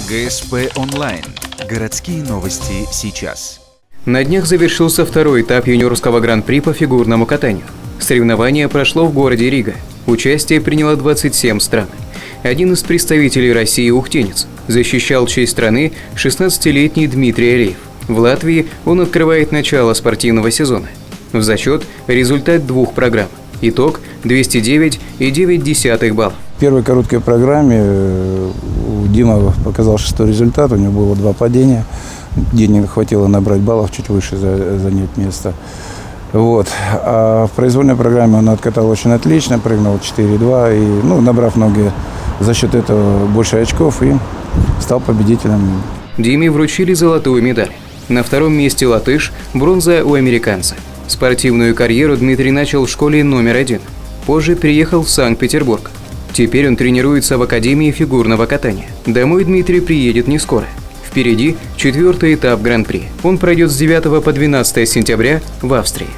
ГСП онлайн. Городские новости сейчас. На днях завершился второй этап юниорского гран-при по фигурному катанию. Соревнование прошло в городе Рига. Участие приняло 27 стран. Один из представителей России, ухтенец, защищал честь страны 16-летний Дмитрий Алеев. В Латвии он открывает начало спортивного сезона. В зачет результат двух программ. Итог – 209,9 баллов. В первой короткой программе Дима показал 6-й результат, у него было 2 падения, где не хватило набрать баллов, чуть выше занять место. Вот. А в произвольной программе он откатал очень отлично, прыгнул 4,2 и, набрав ноги за счет этого больше очков, и стал победителем. Диме вручили золотую медаль. На втором месте латыш, бронза у американца. Спортивную карьеру Дмитрий начал в школе номер 1. Позже переехал в Санкт-Петербург. Теперь он тренируется в Академии фигурного катания. Домой Дмитрий приедет не скоро. Впереди 4-й этап Гран-при. Он пройдет с 9 по 12 сентября в Австрии.